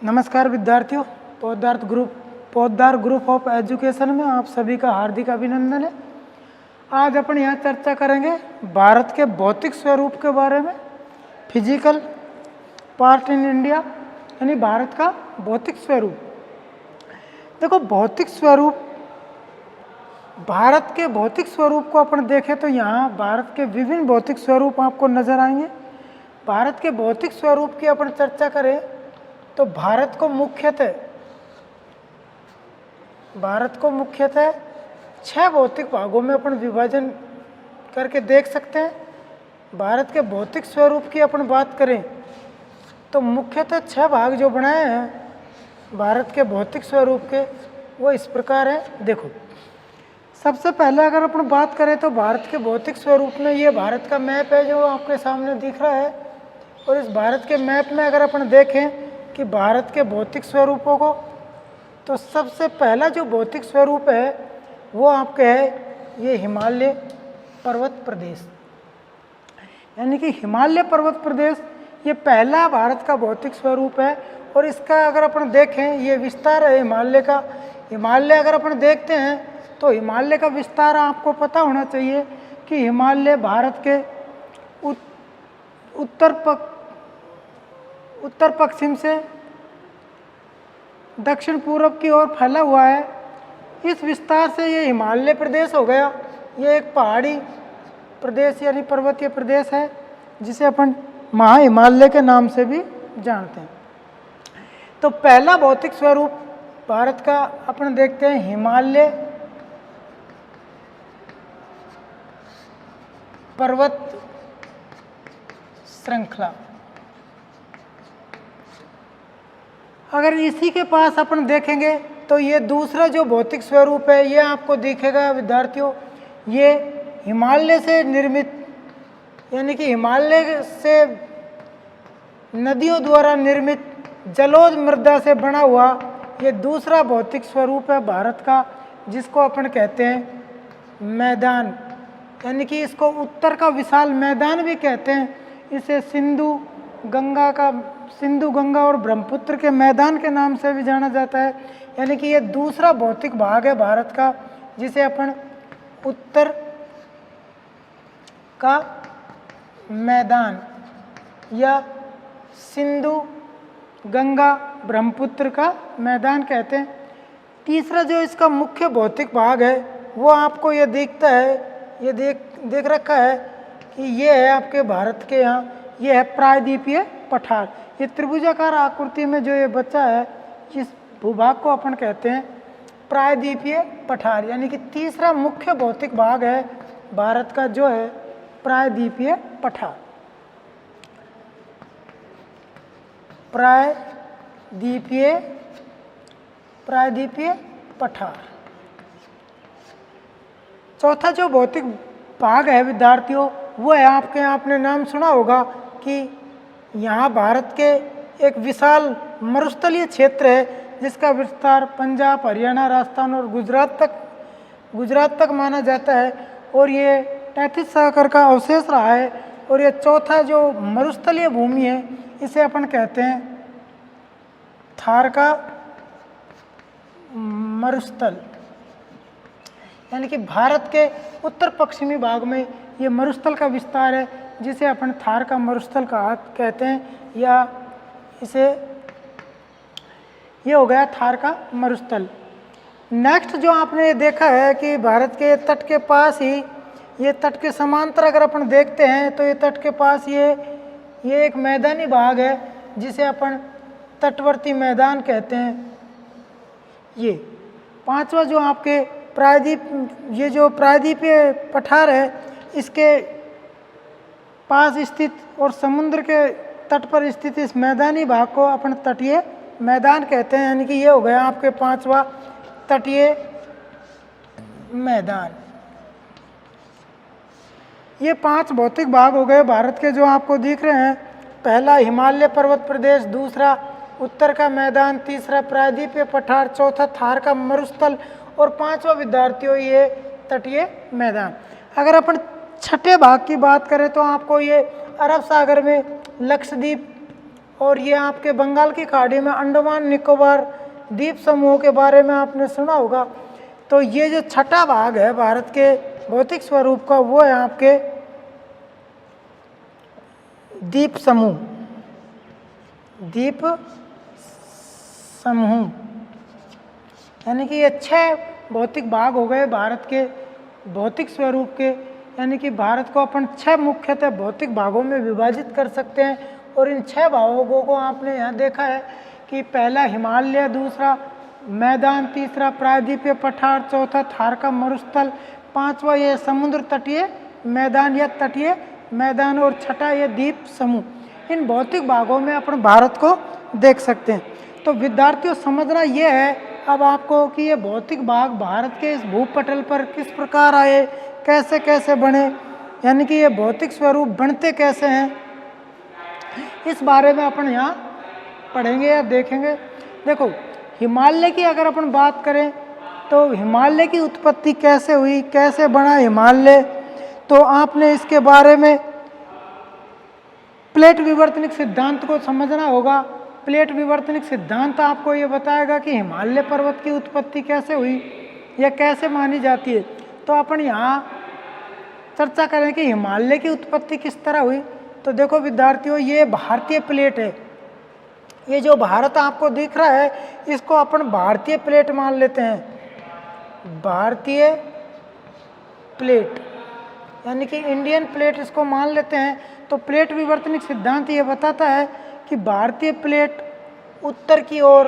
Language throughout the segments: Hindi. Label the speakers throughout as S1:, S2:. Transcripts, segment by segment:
S1: नमस्कार विद्यार्थियों, पौधार ग्रुप ऑफ एजुकेशन में आप सभी का हार्दिक अभिनंदन है। आज अपन यहाँ चर्चा करेंगे भारत के भौतिक स्वरूप के बारे में। फिजिकल पार्ट इन इंडिया यानी भारत का भौतिक स्वरूप। देखो, भौतिक स्वरूप, भारत के भौतिक स्वरूप को अपन देखें तो यहाँ भारत के विभिन्न भौतिक स्वरूप आपको नजर आएंगे। भारत के भौतिक स्वरूप की अपन चर्चा करें तो भारत को मुख्यतः 6 भौतिक भागों में अपन विभाजन करके देख सकते हैं। भारत के भौतिक स्वरूप की अपन बात करें तो मुख्यतः 6 भाग जो बनाए हैं भारत के भौतिक स्वरूप के, वो इस प्रकार है। देखो, सबसे पहले अगर अपन बात करें तो भारत के भौतिक स्वरूप में ये भारत का मैप है जो आपके सामने दिख रहा है। और इस भारत के मैप में अगर अपन देखें कि भारत के भौतिक स्वरूपों को, तो सबसे पहला जो भौतिक स्वरूप है वो आपके है ये हिमालय पर्वत प्रदेश। यानी कि हिमालय पर्वत प्रदेश ये पहला भारत का भौतिक स्वरूप है। और इसका अगर अपन देखें, ये विस्तार है हिमालय का। हिमालय अगर अपन देखते हैं तो हिमालय का विस्तार आपको पता होना चाहिए कि हिमालय भारत के उत्तर पश्चिम से दक्षिण पूर्व की ओर फैला हुआ है। इस विस्तार से ये हिमालय प्रदेश हो गया। ये एक पहाड़ी प्रदेश यानी पर्वतीय प्रदेश है जिसे अपन महा हिमालय के नाम से भी जानते हैं। तो पहला भौतिक स्वरूप भारत का अपन देखते हैं हिमालय पर्वत श्रृंखला। अगर इसी के पास अपन देखेंगे तो ये दूसरा जो भौतिक स्वरूप है ये आपको दिखेगा विद्यार्थियों। ये हिमालय से निर्मित यानी कि हिमालय से नदियों द्वारा निर्मित जलोढ़ मृदा से बना हुआ ये दूसरा भौतिक स्वरूप है भारत का, जिसको अपन कहते हैं मैदान। यानी कि इसको उत्तर का विशाल मैदान भी कहते हैं। इसे सिंधु गंगा और ब्रह्मपुत्र के मैदान के नाम से भी जाना जाता है। यानी कि ये दूसरा भौतिक भाग है भारत का जिसे अपन उत्तर का मैदान या सिंधु गंगा ब्रह्मपुत्र का मैदान कहते हैं। तीसरा जो इसका मुख्य भौतिक भाग है वो आपको ये दिखता है, ये देख रखा है कि ये है आपके भारत के यहाँ, ये है प्रायद्वीपीय पठार। ये त्रिभुजाकार आकृति में जो ये बच्चा है इस भूभाग को अपन कहते हैं प्रायद्वीपीय पठार। यानी कि तीसरा मुख्य भौतिक भाग है भारत का जो है प्रायद्वीपीय पठार। प्रायद्वीपीय पठार। चौथा जो भौतिक भाग है विद्यार्थियों वो है आपने नाम सुना होगा कि यहाँ भारत के एक विशाल मरुस्थलीय क्षेत्र है जिसका विस्तार पंजाब, हरियाणा, राजस्थान और गुजरात तक माना जाता है। और ये 33 सागर का अवशेष रहा है। और ये चौथा जो मरुस्थलीय भूमि है इसे अपन कहते हैं थार का मरुस्थल। यानी कि भारत के उत्तर पश्चिमी भाग में ये मरुस्थल का विस्तार है जिसे अपन थार का मरुस्थल कहते हैं, या इसे ये हो गया थार का मरुस्थल। नेक्स्ट जो आपने देखा है कि भारत के तट के पास ही, ये तट के समांतर अगर अपन देखते हैं तो ये तट के पास ये एक मैदानी भाग है जिसे अपन तटवर्ती मैदान कहते हैं। ये पांचवा जो आपके प्रायद्वीपीय पठार है इसके पास स्थित और समुद्र के तट पर स्थित इस मैदानी भाग को अपन तटीय मैदान कहते हैं। यानी कि ये हो गया आपके 5वां तटीय मैदान। ये 5 भौतिक भाग हो गए भारत के जो आपको दिख रहे हैं। पहला हिमालय पर्वत प्रदेश, दूसरा उत्तर का मैदान, तीसरा प्रायद्वीपीय पठार, चौथा थार का मरुस्थल और 5वां विद्यार्थियों ये तटीय मैदान। अगर अपन छठे भाग की बात करें तो आपको ये अरब सागर में लक्षद्वीप और ये आपके बंगाल की खाड़ी में अंडमान निकोबार द्वीप समूह के बारे में आपने सुना होगा। तो ये जो छठा भाग है भारत के भौतिक स्वरूप का, वो है आपके द्वीप समूह। द्वीप समूह यानी कि ये 6 भौतिक भाग हो गए भारत के भौतिक स्वरूप के। यानी कि भारत को अपन 6 मुख्यतः भौतिक भागों में विभाजित कर सकते हैं। और इन 6 भागों को आपने यहाँ देखा है कि पहला हिमालय, दूसरा मैदान, तीसरा प्रायद्वीपीय पठार, चौथा थार का मरुस्थल, पांचवा ये समुद्र तटीय मैदान या तटीय मैदान, और छठा ये द्वीप समूह। इन भौतिक भागों में अपन भारत को देख सकते हैं। तो विद्यार्थियों समझना ये है अब आपको कि ये भौतिक भाग भारत के इस भूपटल पर किस प्रकार आए, कैसे कैसे बने, यानी कि ये भौतिक स्वरूप बनते कैसे हैं, इस बारे में अपन यहाँ पढ़ेंगे या देखेंगे। देखो हिमालय की अगर अपन बात करें तो हिमालय की उत्पत्ति कैसे हुई, कैसे बना हिमालय, तो आपने इसके बारे में प्लेट विवर्तनिक सिद्धांत को समझना होगा। प्लेट विवर्तनिक सिद्धांत आपको ये बताएगा कि हिमालय पर्वत की उत्पत्ति कैसे हुई या कैसे मानी जाती है। तो अपन यहाँ चर्चा करें कि हिमालय की उत्पत्ति किस तरह हुई। तो देखो विद्यार्थियों, ये भारतीय प्लेट है। ये जो भारत आपको दिख रहा है इसको अपन भारतीय प्लेट मान लेते हैं। भारतीय प्लेट यानी कि इंडियन प्लेट इसको मान लेते हैं। तो प्लेट विवर्तनिक सिद्धांत ये बताता है कि भारतीय प्लेट उत्तर की ओर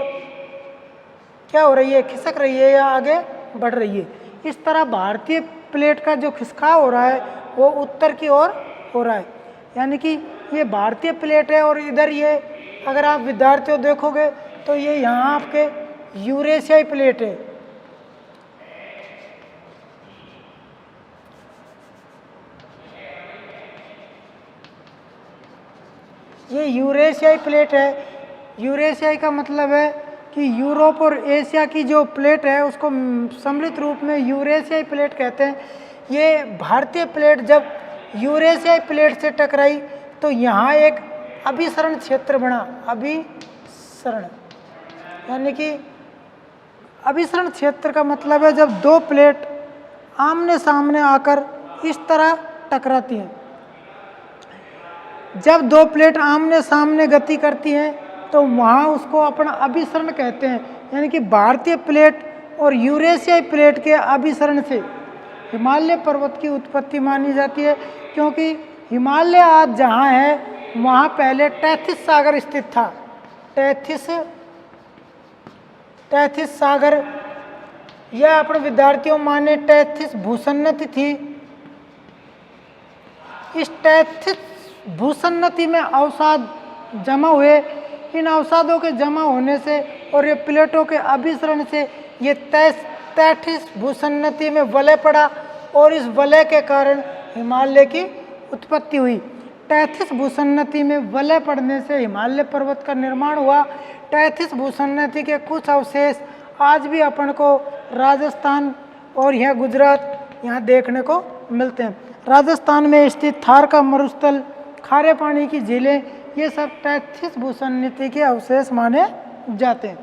S1: क्या हो रही है, खिसक रही है या आगे बढ़ रही है। इस तरह भारतीय प्लेट का जो खिसकाव हो रहा है वो उत्तर की ओर हो रहा है। यानी कि ये भारतीय प्लेट है। और इधर ये अगर आप विद्यार्थियों देखोगे तो ये यहाँ आपके यूरेशियाई प्लेट है। ये यूरेशियाई प्लेट है। यूरेशियाई का मतलब है कि यूरोप और एशिया की जो प्लेट है उसको सम्मिलित रूप में यूरेशियाई प्लेट कहते हैं। ये भारतीय प्लेट जब यूरेशियाई प्लेट से टकराई तो यहाँ एक अभिसरण क्षेत्र बना। अभिसरण यानी कि अभिसरण क्षेत्र का मतलब है जब दो प्लेट आमने सामने आकर इस तरह टकराती हैं। जब दो प्लेट आमने सामने गति करती हैं तो वहाँ उसको अपना अभिसरण कहते हैं। यानी कि भारतीय प्लेट और यूरेशियाई प्लेट के अभिसरण से हिमालय पर्वत की उत्पत्ति मानी जाती है। क्योंकि हिमालय आज जहाँ है वहाँ पहले टैथिस सागर स्थित था। टैथिस सागर यह अपने विद्यार्थियों माने टैथिस भूसन्नति थी। इस टैथिस भूसन्नति में अवसाद जमा हुए। इन अवसादों के जमा होने से और ये प्लेटों के अभिसरण से ये टैथिस भूसन्नति में वलय पड़ा और इस वलय के कारण हिमालय की उत्पत्ति हुई। टैथिस भूसन्नति में वलय पड़ने से हिमालय पर्वत का निर्माण हुआ। टैथिस भूसन्नति के कुछ अवशेष आज भी अपन को राजस्थान और यह गुजरात यहाँ देखने को मिलते हैं। राजस्थान में स्थित थार का मरुस्थल, खारे पानी की झीलें, ये सब टैथिस भूसन्नति के अवशेष माने जाते हैं।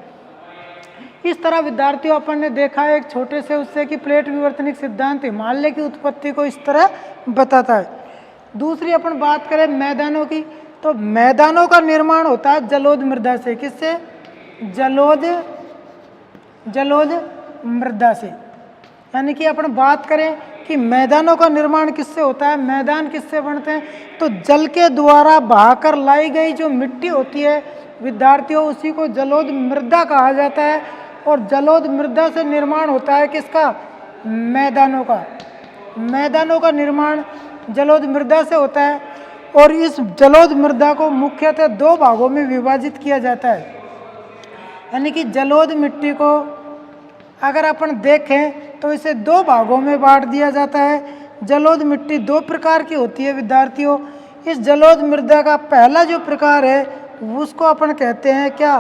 S1: इस तरह विद्यार्थियों अपन ने देखा है एक छोटे से उससे कि प्लेट विवर्तनिक सिद्धांत हिमालय की उत्पत्ति को इस तरह बताता है। दूसरी अपन बात करें मैदानों की, तो मैदानों का निर्माण होता है जलोढ़ मृदा से। किससे? जलोढ़ मृदा से। यानी कि अपन बात करें कि मैदानों का निर्माण किससे होता है, मैदान किससे बनते हैं, तो जल के द्वारा बहाकर लाई गई जो मिट्टी होती है विद्यार्थियों उसी को जलोढ़ मृदा कहा जाता है। और जलोढ़ मृदा से निर्माण होता है किसका? मैदानों का। मैदानों का निर्माण जलोढ़ मृदा से होता है। और इस जलोढ़ मृदा को मुख्यतः दो भागों में विभाजित किया जाता है। यानी कि जलोढ़ मिट्टी को अगर अपन देखें तो इसे दो भागों में बांट दिया जाता है। जलोढ़ मिट्टी दो प्रकार की होती है विद्यार्थियों। इस जलोढ़ मृदा का पहला जो प्रकार है उसको अपन कहते हैं क्या?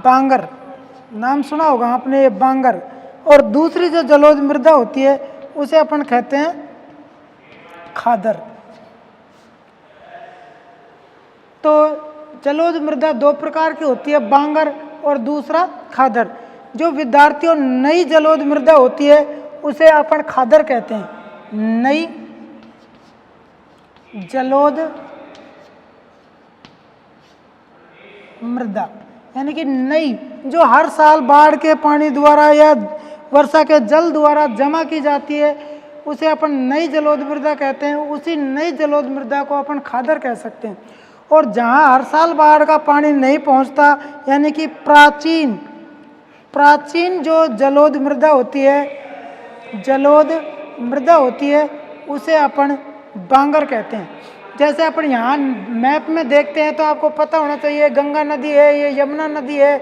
S1: बांगर। नाम सुना होगा आपने ये बांगर। और दूसरी जो जलोढ़ मृदा होती है उसे अपन कहते हैं खादर। तो जलोढ़ मृदा दो प्रकार की होती है, बांगर और दूसरा खादर। जो विद्यार्थियों नई जलोढ़ मृदा होती है उसे अपन खादर कहते हैं। नई जलोढ़ मृदा यानी कि नई, जो हर साल बाढ़ के पानी द्वारा या वर्षा के जल द्वारा जमा की जाती है, उसे अपन नई जलोढ़ मृदा कहते हैं। उसी नई जलोढ़ मृदा को अपन खादर कह सकते हैं। और जहाँ हर साल बाढ़ का पानी नहीं पहुँचता, यानी कि प्राचीन जो जलोढ़ मृदा होती है, जलोढ़ मृदा होती है, उसे अपन बांगर कहते हैं। जैसे अपन यहाँ मैप में देखते हैं तो आपको पता होना चाहिए, गंगा नदी है, ये यमुना नदी है,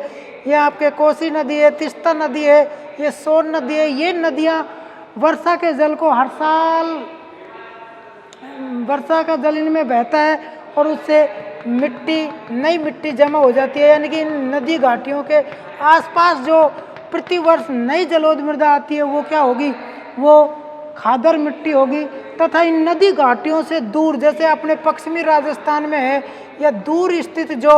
S1: ये आपके कोसी नदी है, तिस्ता नदी है, ये सोन नदी है। ये नदियाँ वर्षा के जल को हर साल, वर्षा का जल इनमें बहता है और उससे नई मिट्टी जमा हो जाती है। यानी कि इन नदी घाटियों के आसपास जो प्रतिवर्ष नई जलोढ़ मृदा आती है वो क्या होगी, वो खादर मिट्टी होगी। तथा इन नदी घाटियों से दूर, जैसे अपने पश्चिमी राजस्थान में है, या दूर स्थित जो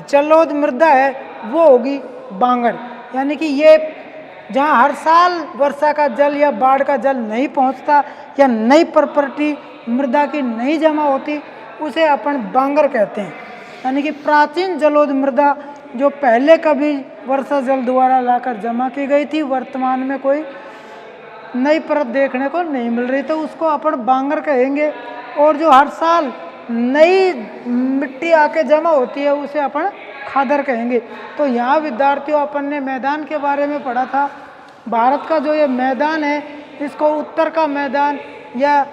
S1: जलोढ़ मृदा है वो होगी बांगर। यानी कि ये जहाँ हर साल वर्षा का जल या बाढ़ का जल नहीं पहुँचता या नई प्रॉपर्टी मृदा की नहीं जमा होती, उसे अपन बांगर कहते हैं। यानी कि प्राचीन जलोढ़ मृदा जो पहले कभी वर्षा जल द्वारा लाकर जमा की गई थी, वर्तमान में कोई नई परत देखने को नहीं मिल रही, तो उसको अपन बांगर कहेंगे। और जो हर साल नई मिट्टी आके जमा होती है उसे अपन खादर कहेंगे। तो यहाँ विद्यार्थियों अपन ने मैदान के बारे में पढ़ा था। भारत का जो ये मैदान है, इसको उत्तर का मैदान या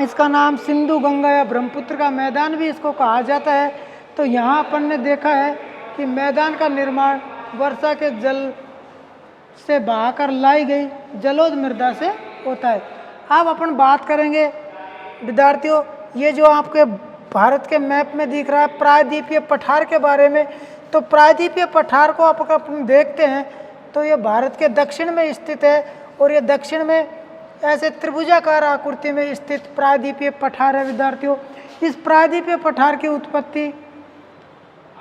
S1: इसका नाम सिंधु गंगा या ब्रह्मपुत्र का मैदान भी इसको कहा जाता है। तो यहाँ अपन ने देखा है कि मैदान का निर्माण वर्षा के जल से बहाकर लाई गई जलोढ़ मृदा से होता है। अब अपन बात करेंगे विद्यार्थियों, ये जो आपके भारत के मैप में दिख रहा है प्रायद्वीपीय पठार के बारे में। तो प्रायद्वीपीय पठार को अपन देखते हैं तो ये भारत के दक्षिण में स्थित है और ये दक्षिण में ऐसे त्रिभुजाकार आकृति में स्थित प्रायद्वीपीय पठार है विद्यार्थियों। इस प्रायद्वीपीय पठार की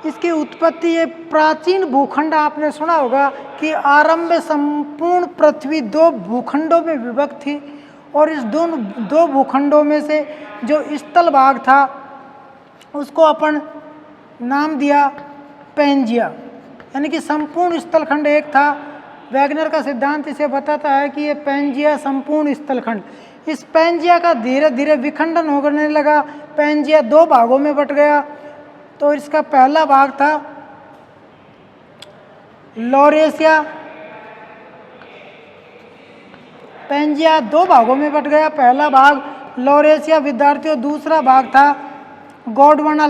S1: इसकी उत्पत्ति ये प्राचीन भूखंड, आपने सुना होगा कि आरंभ में संपूर्ण पृथ्वी दो भूखंडों में विभक्त थी और इस दो भूखंडों में से जो स्थल भाग था उसको अपन नाम दिया पैंजिया। यानी कि संपूर्ण स्थलखंड एक था। वैगनर का सिद्धांत इसे बताता है कि ये पैंजिया संपूर्ण स्थलखंड। इस पैंजिया का धीरे धीरे विखंडन होने लगा। पैंजिया दो भागों में बट गया। तो इसका पहला भाग था लॉरेशिया। पैंजिया दो भागों में बट गया। पहला भाग लॉरेशिया विद्यार्थियों, दूसरा भाग था गोंडवाना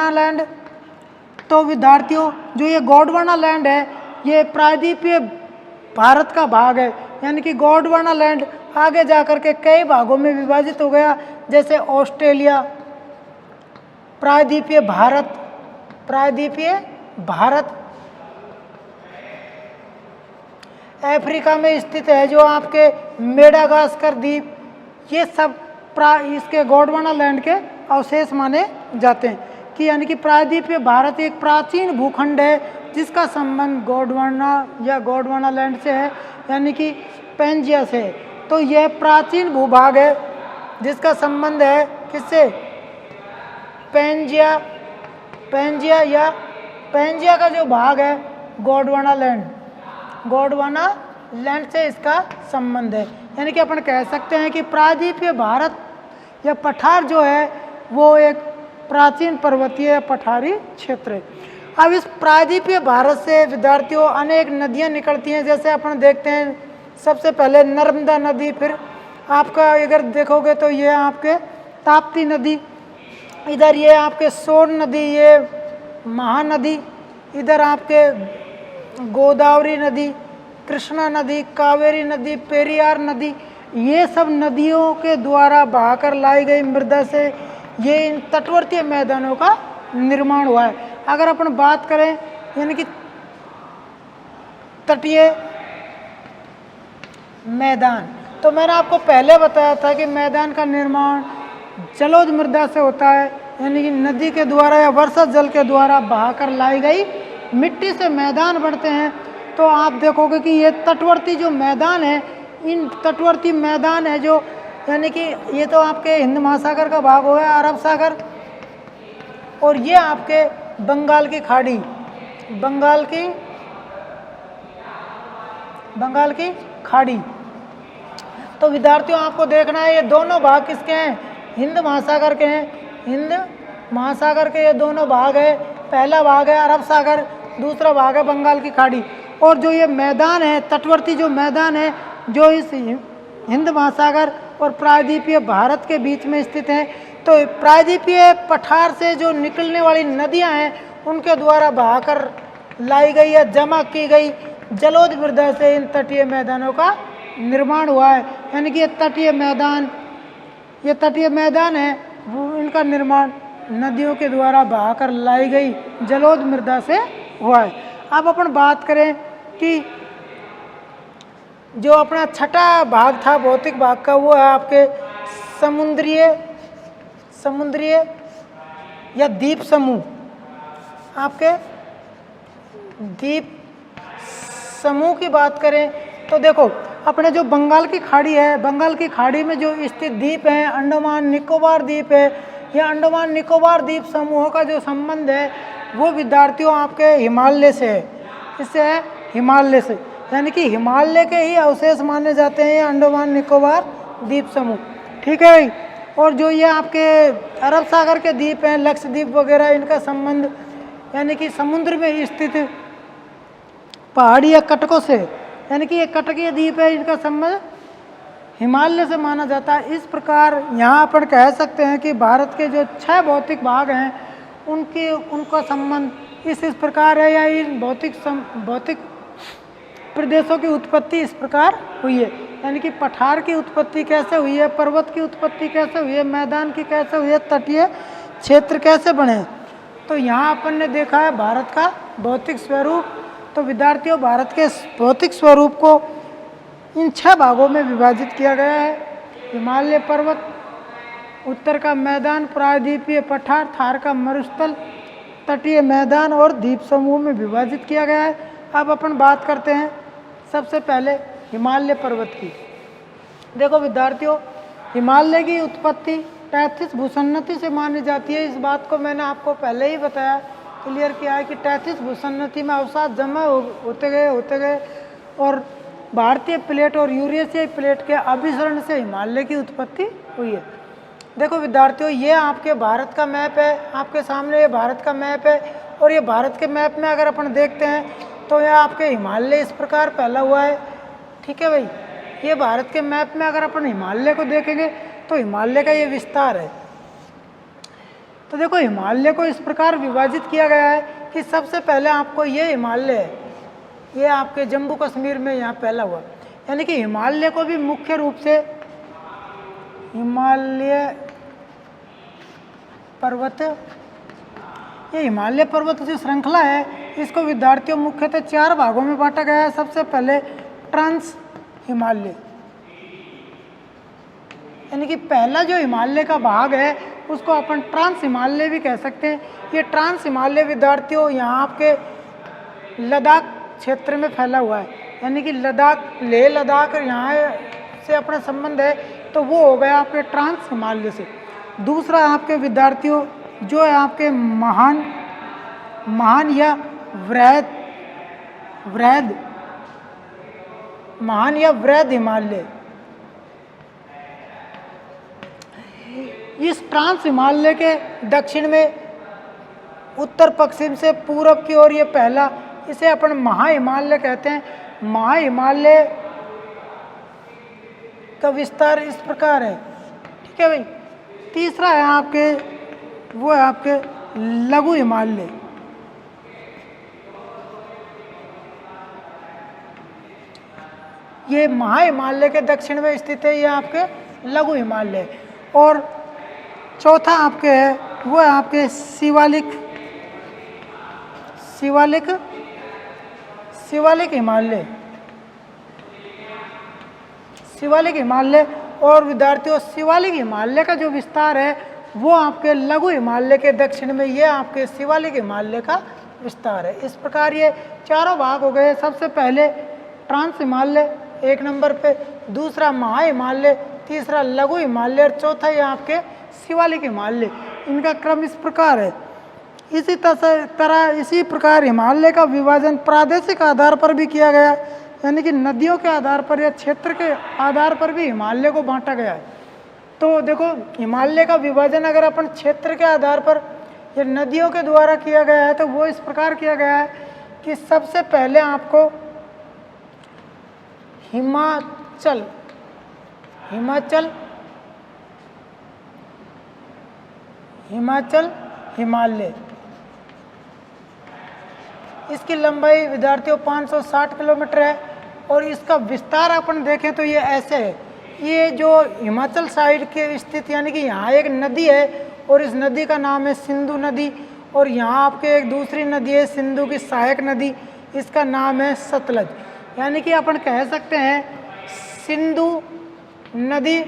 S1: लैंड। तो विद्यार्थियों जो ये गोंडवाना लैंड है ये प्रायद्वीपीय भारत का भाग है। यानी कि गोंडवाना लैंड आगे जाकर के कई भागों में विभाजित हो गया, जैसे ऑस्ट्रेलिया, प्रायद्वीपीय भारत, अफ्रीका में स्थित है जो आपके मेडागास्कर द्वीप, ये सब इसके गोंडवाना लैंड के अवशेष माने जाते हैं। कि यानी कि प्रायद्वीपीय भारत एक प्राचीन भूखंड है जिसका संबंध गोंडवाना लैंड से है, यानी कि पैंजिया से। तो यह प्राचीन भूभाग है जिसका संबंध है किससे, पैंजिया का जो भाग है गोंडवाना लैंड से इसका संबंध है। यानी कि अपन कह सकते हैं कि प्रायद्वीपीय भारत या पठार जो है वो एक प्राचीन पर्वतीय पठारी क्षेत्र है। अब इस प्रायद्वीपीय भारत से विद्यार्थियों अनेक नदियां निकलती हैं। जैसे अपन देखते हैं सबसे पहले नर्मदा नदी, फिर आपका अगर देखोगे तो ये आपके ताप्ती नदी, इधर ये आपके सोन नदी, ये महानदी, इधर आपके गोदावरी नदी, कृष्णा नदी, कावेरी नदी, पेरियार नदी, ये सब नदियों के द्वारा बहाकर लाई गई मृदा से ये इन तटवर्तीय मैदानों का निर्माण हुआ है। अगर अपन बात करें यानी कि तटीय मैदान, तो मैंने आपको पहले बताया था कि मैदान का निर्माण जलोढ़ मृदा से होता है, यानी कि नदी के द्वारा या वर्षा जल के द्वारा बहाकर लाई गई मिट्टी से मैदान बनते हैं। तो आप देखोगे कि ये तटवर्ती जो मैदान है, इन तटवर्ती मैदान है जो, यानी कि ये तो आपके हिंद महासागर का भाग हो गया, अरब सागर, और ये आपके बंगाल की खाड़ी, बंगाल की खाड़ी। तो विद्यार्थियों आपको देखना है ये दोनों भाग किसके हैं, हिंद महासागर के हैं। हिंद महासागर के ये दोनों भाग है, पहला भाग है अरब सागर, दूसरा भाग है बंगाल की खाड़ी। और जो ये मैदान है, तटवर्ती जो मैदान है, जो इस हिंद महासागर और प्रायद्वीपीय भारत के बीच में स्थित है। तो प्रायद्वीपीय पठार से जो निकलने वाली नदियां हैं, उनके द्वारा बहाकर लाई गई या जमा की गई जलोढ़ मृदा से इन तटीय मैदानों का निर्माण हुआ है। यानी कि ये तटीय मैदान है, वो इनका निर्माण नदियों के द्वारा बहाकर लाई गई जलोढ़ मृदा से हुआ है। अब अपन बात करें कि जो अपना छठा भाग था भौतिक भाग का, वो है आपके समुद्रीय या द्वीप समूह। आपके द्वीप समूह की बात करें तो देखो, अपने जो बंगाल की खाड़ी है, बंगाल की खाड़ी में जो स्थित द्वीप हैं, अंडमान निकोबार द्वीप है, या अंडमान निकोबार द्वीप समूहों का जो संबंध है वो विद्यार्थियों आपके हिमालय से है। इससे है हिमालय से, यानी कि हिमालय के ही अवशेष माने जाते हैं ये अंडमान निकोबार द्वीप समूह। ठीक है भाई। और जो ये आपके अरब सागर के द्वीप हैं, लक्षद्वीप वगैरह, इनका संबंध यानी कि समुद्र में स्थित पहाड़ी या कटकों से, यानी कि ये कटकीय द्वीप है, इनका संबंध हिमालय से माना जाता है। इस प्रकार यहाँ पर कह सकते हैं कि भारत के जो 6 भौतिक भाग हैं उनका संबंध इस प्रकार है, या इन भौतिक प्रदेशों की उत्पत्ति इस प्रकार हुई है। यानी कि पठार की उत्पत्ति कैसे हुई है, पर्वत की उत्पत्ति कैसे हुई है, मैदान की कैसे हुई है, तटीय क्षेत्र कैसे बने। तो यहाँ अपन ने देखा है भारत का भौतिक स्वरूप। तो विद्यार्थियों, भारत के भौतिक स्वरूप को इन 6 भागों में विभाजित किया गया है। हिमालय पर्वत, उत्तर का मैदान, प्रायद्वीपीय पठार, थार का मरुस्थल, तटीय मैदान और द्वीप समूह में विभाजित किया गया है। अब अपन बात करते हैं सबसे पहले हिमालय पर्वत की। देखो विद्यार्थियों, हिमालय की उत्पत्ति 33 भूसन्नति से मानी जाती है। इस बात को मैंने आपको पहले ही बताया, क्लियर किया है कि 33 भूसन्नति में अवसाद जमा होते गए और भारतीय प्लेट और यूरेशियाई प्लेट के अभिसरण से हिमालय की उत्पत्ति हुई है। देखो विद्यार्थियों, ये आपके भारत का मैप है, आपके सामने ये भारत का मैप है। और ये भारत के मैप में अगर अपन देखते हैं तो यह आपके हिमालय इस प्रकार फैला हुआ है। ठीक है भाई। ये भारत के मैप में अगर अपन हिमालय को देखेंगे तो हिमालय का ये विस्तार है। तो देखो, हिमालय को इस प्रकार विभाजित किया गया है कि सबसे पहले आपको ये हिमालय है, ये आपके जम्मू कश्मीर में यहाँ फैला हुआ। यानी कि हिमालय को भी मुख्य रूप से हिमालय पर्वत, ये हिमालय पर्वत जो श्रृंखला है, इसको विद्यार्थियों मुख्यतः 4 भागों में बांटा गया है। सबसे पहले ट्रांस हिमालय, यानी कि पहला जो हिमालय का भाग है उसको अपन ट्रांस हिमालय भी कह सकते हैं। ये ट्रांस हिमालय विद्यार्थियों यहाँ आपके लद्दाख क्षेत्र में फैला हुआ है। यानी कि लद्दाख, लेह लद्दाख यहाँ से अपना संबंध है, तो वो हो गया आपके ट्रांस हिमालय से। दूसरा आपके विद्यार्थियों जो है आपके महान या वृहद हिमालय। इस ट्रांस हिमालय के दक्षिण में उत्तर पश्चिम से पूरब की ओर ये पहला, इसे अपन महाहिमालय कहते हैं। महाहिमालय का विस्तार इस प्रकार है। ठीक है भाई। तीसरा है आपके, वो है आपके लघु हिमालय। ये महाहिमालय के दक्षिण में स्थित है, ये आपके लघु हिमालय। और चौथा आपके है, वो है आपके शिवालिक हिमालय। शिवालिक हिमालय और विद्यार्थियों शिवालिक हिमालय का जो विस्तार है वो आपके लघु हिमालय के दक्षिण में, ये आपके शिवालिक हिमालय का विस्तार है। इस प्रकार ये चारों भाग हो गए। सबसे पहले ट्रांस हिमालय एक नंबर पे, दूसरा महा हिमालय, तीसरा लघु हिमालय और चौथा ये आपके शिवालिक हिमालय। इनका क्रम इस प्रकार है। इसी तरह इसी प्रकार हिमालय का विभाजन प्रादेशिक आधार पर भी किया गया है, यानी कि नदियों के आधार पर या क्षेत्र के आधार पर भी हिमालय को बांटा गया है। तो देखो हिमालय का विभाजन अगर अपन क्षेत्र के आधार पर या नदियों के द्वारा किया गया है तो वो इस प्रकार किया गया है कि सबसे पहले आपको हिमाचल हिमालय, इसकी लंबाई विद्यार्थियों 560 किलोमीटर है और इसका विस्तार अपन देखें तो ये ऐसे है। ये जो हिमाचल साइड के स्थित, यानी कि यहाँ एक नदी है और इस नदी का नाम है सिंधु नदी, और यहाँ आपके एक दूसरी नदी है सिंधु की सहायक नदी, इसका नाम है सतलज। यानी कि अपन कह सकते हैं सिंधु नदी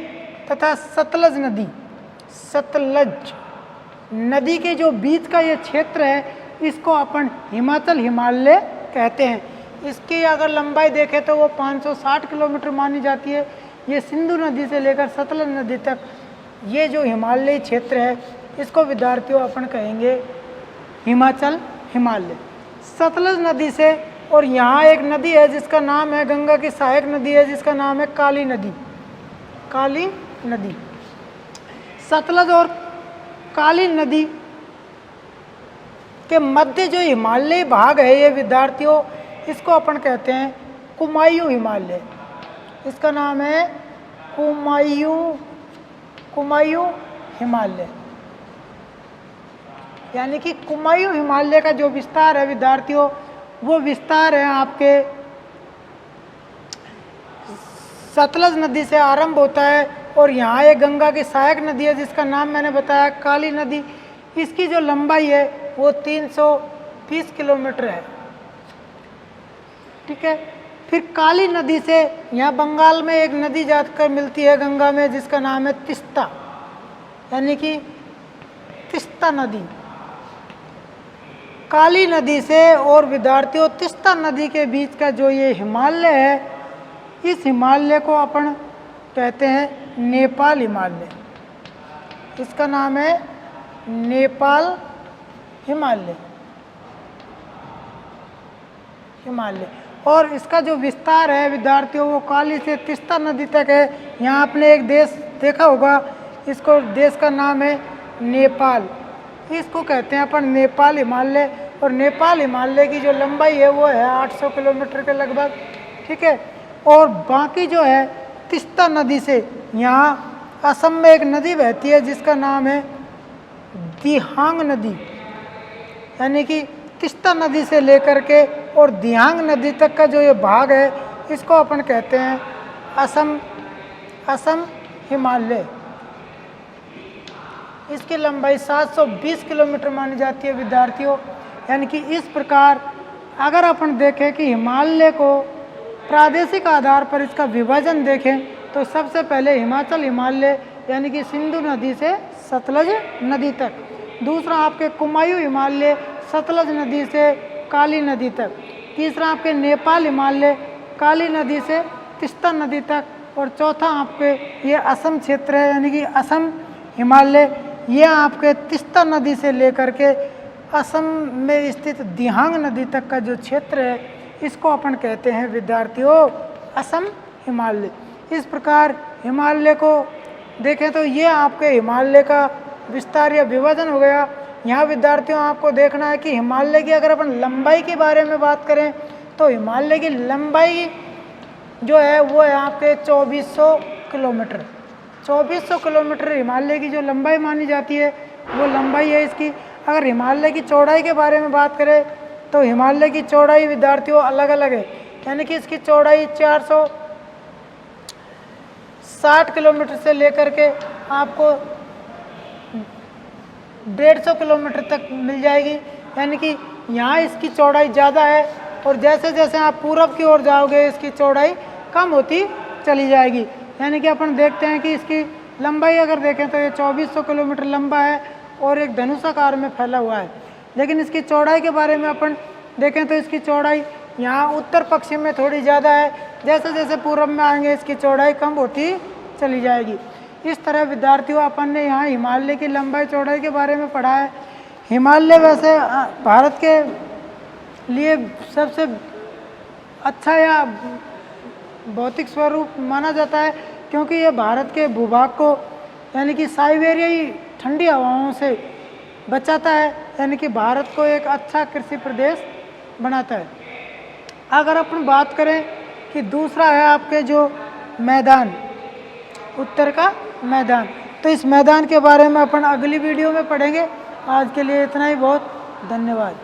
S1: तथा सतलज नदी के जो बीच का ये क्षेत्र है इसको अपन हिमाचल हिमालय कहते हैं। इसकी अगर लंबाई देखें तो वो 560 किलोमीटर मानी जाती है। ये सिंधु नदी से लेकर सतलज नदी तक ये जो हिमालयी क्षेत्र है इसको विद्यार्थियों अपन कहेंगे हिमाचल हिमालय। सतलज नदी से, और यहाँ एक नदी है जिसका नाम है, गंगा की सहायक नदी है जिसका नाम है काली नदी। सतलज और काली नदी के मध्य जो हिमालयी भाग है ये विद्यार्थियों इसको अपन कहते हैं कुमायूं हिमालय। इसका नाम है कुमायूं हिमालय। यानी कि कुमायूं हिमालय का जो विस्तार है विद्यार्थियों वो विस्तार है आपके सतलज नदी से आरंभ होता है और यहाँ एक गंगा की सहायक नदी है जिसका नाम मैंने बताया काली नदी। इसकी जो लंबाई है वो 320 किलोमीटर है। ठीक है। फिर काली नदी से यहाँ बंगाल में एक नदी जाकर मिलती है गंगा में जिसका नाम है तिस्ता, यानी कि तिस्ता नदी। काली नदी से और विद्यार्थियों तिस्ता नदी के बीच का जो ये हिमालय है इस हिमालय को अपन कहते हैं नेपाल हिमालय। इसका नाम है नेपाल हिमालय। और इसका जो विस्तार है विद्यार्थियों वो काली से तिस्ता नदी तक है। यहाँ आपने एक देश देखा होगा, इसको देश का नाम है नेपाल। इसको कहते हैं अपन नेपाल हिमालय। और नेपाल हिमालय की जो लंबाई है वो है 800 किलोमीटर के लगभग। ठीक है। और बाकी जो है तिस्ता नदी से यहाँ असम में एक नदी बहती है जिसका नाम है दिहांग नदी, यानी कि तिस्ता नदी से लेकर के और दिहांग नदी तक का जो ये भाग है इसको अपन कहते हैं असम हिमालय। इसकी लंबाई 720 किलोमीटर मानी जाती है विद्यार्थियों। यानी कि इस प्रकार अगर अपन देखें कि हिमालय को प्रादेशिक आधार पर इसका विभाजन देखें तो सबसे पहले हिमाचल हिमालय यानी कि सिंधु नदी से सतलज नदी तक, दूसरा आपके कुमायूं हिमालय सतलज नदी से काली नदी तक, तीसरा आपके नेपाल हिमालय काली नदी से तिस्ता नदी तक, और चौथा आपके ये असम क्षेत्र है यानी कि असम हिमालय। ये आपके तिस्ता नदी से लेकर के असम में स्थित दिहांग नदी तक का जो क्षेत्र है इसको अपन कहते हैं विद्यार्थियों असम हिमालय। इस प्रकार हिमालय को देखें तो ये आपके हिमालय का विस्तार या विभाजन हो गया। यहाँ विद्यार्थियों आपको देखना है कि हिमालय की अगर अपन लंबाई के बारे में बात करें तो हिमालय की लंबाई जो है वो है आपके 2400 किलोमीटर। 2400 किलोमीटर हिमालय की जो लंबाई मानी जाती है वो लंबाई है इसकी। अगर हिमालय की चौड़ाई के बारे में बात करें तो हिमालय की चौड़ाई विद्यार्थियों अलग अलग है, यानी कि इसकी चौड़ाई 460 किलोमीटर से लेकर के आपको 150 किलोमीटर तक मिल जाएगी। यानी कि यहाँ इसकी चौड़ाई ज़्यादा है और जैसे जैसे आप पूरब की ओर जाओगे इसकी चौड़ाई कम होती चली जाएगी। यानी कि अपन देखते हैं कि इसकी लंबाई अगर देखें तो ये 2400 किलोमीटर लंबा है और एक धनुषाकार में फैला हुआ है। लेकिन इसकी चौड़ाई के बारे में अपन देखें तो इसकी चौड़ाई यहाँ उत्तर पश्चिम में थोड़ी ज़्यादा है, जैसे जैसे पूर्व में आएंगे इसकी चौड़ाई कम होती चली जाएगी। इस तरह विद्यार्थियों अपन ने यहाँ हिमालय की लंबाई चौड़ाई के बारे में पढ़ा है। हिमालय वैसे भारत के लिए सबसे अच्छा या भौतिक स्वरूप माना जाता है, क्योंकि ये भारत के भूभाग को यानी कि साइबेरियाई ठंडी हवाओं से बचाता है, यानी कि भारत को एक अच्छा कृषि प्रदेश बनाता है। अगर अपन बात करें कि दूसरा है आपके जो मैदान, उत्तर का मैदान, तो इस मैदान के बारे में अपन अगली वीडियो में पढ़ेंगे। आज के लिए इतना ही, बहुत धन्यवाद।